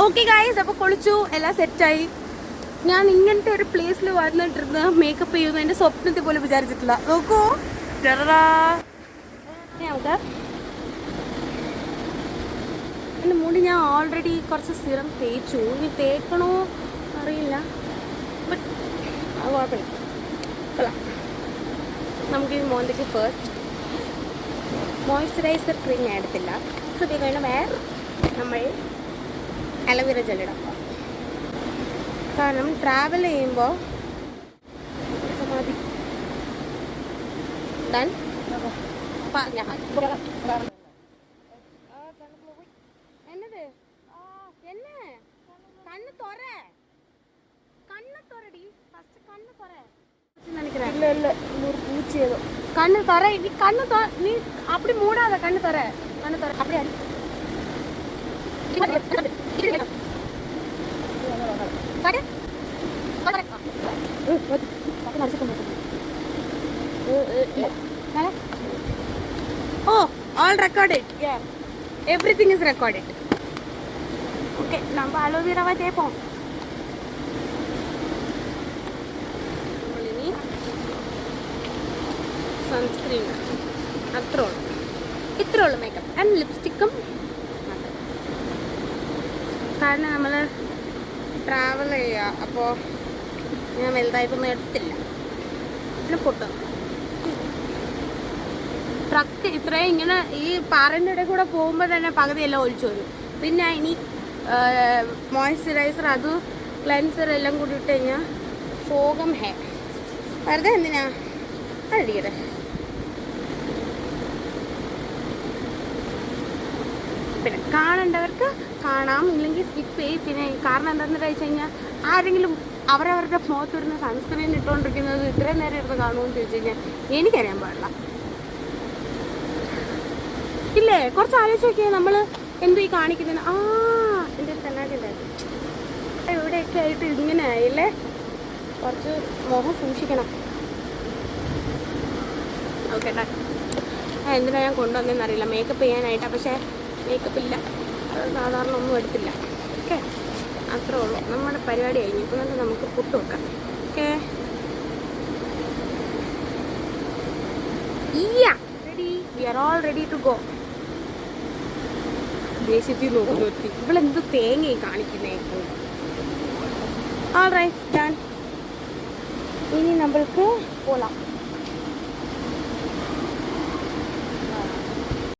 Okay guys, അപ്പോൾ കുളിച്ചു, എല്ലാം സെറ്റായി. ഞാൻ ഇങ്ങനത്തെ ഒരു പ്ലേസിൽ വന്നിട്ടിരുന്ന് മേക്കപ്പ് ചെയ്യുന്നു എൻ്റെ സ്വപ്നത്തിൽ പോലും വിചാരിച്ചിട്ടില്ല. നോക്കൂ, നമുക്ക് എൻ്റെ മുടി ഞാൻ ഓൾറെഡി കുറച്ച് സിറം തേച്ചു. ഇനി തേക്കണോ അറിയില്ല, ബട്ട് അത് കുഴപ്പമില്ല. നമുക്ക് ഈ മോന്തയ്ക്ക് ഫസ്റ്റ് മോയ്സ്ചറൈസർ ക്രീം ഞാൻ എടുത്തില്ല. So we going to wear നമ്മൾ അലോവേര ജെല്ലിടാം. കാരണം ട്രാവൽ ചെയ്യുമ്പോൾ മതി. ഡൺ. എന്നത് എന്നെ കണ്ണ് തുറ, കണ്ണ് തുറടി ഫസ്റ്റ്, കണ്ണ് തുറ. കണ്ണ് തുറ, നീ കണ്ണ് നീ அப்படி மூடாத, கண்ணு துற, கண்ணு துற, அப்படியே Oh, all recorded. Yeah, everything is recorded. Okay, நம்ம aloe vera தேப்போம். ഇനി സൺസ്ക്രീൻ ഇത്രേ ഉള്ളൂ മേക്കപ്പ് ആൻഡ് ലിപ്സ്റ്റിക്കും. കാരണം നമ്മൾ ട്രാവൽ ചെയ്യുക, അപ്പോൾ ഞാൻ വലുതായിട്ടൊന്നും എടുത്തില്ല. പിന്നെ പൊട്ടും ട്രക്ക് ഇത്രയും ഇങ്ങനെ ഈ പാറൻ്റെ ഇടയിൽ കൂടെ പോകുമ്പോൾ തന്നെ പകുതിയെല്ലാം ഒഴിച്ചു വരും. പിന്നെ ഇനി മോയ്സ്ചറൈസർ, അത് ക്ലെൻസർ എല്ലാം കൂടി ഇട്ട് കഴിഞ്ഞാൽ ശോകം ഹേ. വെറുതെ എന്തിനാ അടിക്കട്ടെ. പിന്നെ കാണേണ്ടവർക്ക് കാണാം, ഇല്ലെങ്കിൽ സ്കിപ്പ് ചെയ്യും. പിന്നെ കാരണം എന്താണെന്ന് വെച്ച് കഴിഞ്ഞാൽ ആരെങ്കിലും അവരവരുടെ മുഖത്തിരുന്ന് സൺസ്ക്രീൻ ഇട്ടുകൊണ്ടിരിക്കുന്നത് ഇത്രയും നേരം ഇരുന്ന് കാണുമെന്ന് ചോദിച്ചു കഴിഞ്ഞാൽ എനിക്കറിയാൻ പാടില്ല. ഇല്ലേ, കുറച്ച് ആലോചിച്ച് നോക്കിയാൽ നമ്മൾ എന്തോ ഈ കാണിക്കുന്നതിന്. എൻ്റെ കണ്ണാടി ഉണ്ടായിരുന്നു ഇവിടെയൊക്കെ ആയിട്ട് ഇങ്ങനെ ആയില്ലേ. കുറച്ച് മുഖം സൂക്ഷിക്കണം. ഓക്കെ, എന്തിനാണ് ഞാൻ കൊണ്ടുവന്നതെന്ന് അറിയില്ല, മേക്കപ്പ് ചെയ്യാനായിട്ടാണ്. പക്ഷേ മേക്കപ്പ് ഇല്ല, അത് സാധാരണ ഒന്നും എടുത്തില്ല. ഓക്കെ, അത്രേ ഉള്ളൂ. നമ്മുടെ പരിപാടി കഴിഞ്ഞു. ഇപ്പോൾ നമുക്ക് പുട്ട് വെക്കാം. Okay, ready, we are all ready to go. ദേശത്തിൽ നോക്കി ഇവളെന്ത് തേങ്ങയായി കാണിക്കുന്നേ. All right, done. ഇനി നമ്മൾക്ക് പോലാം.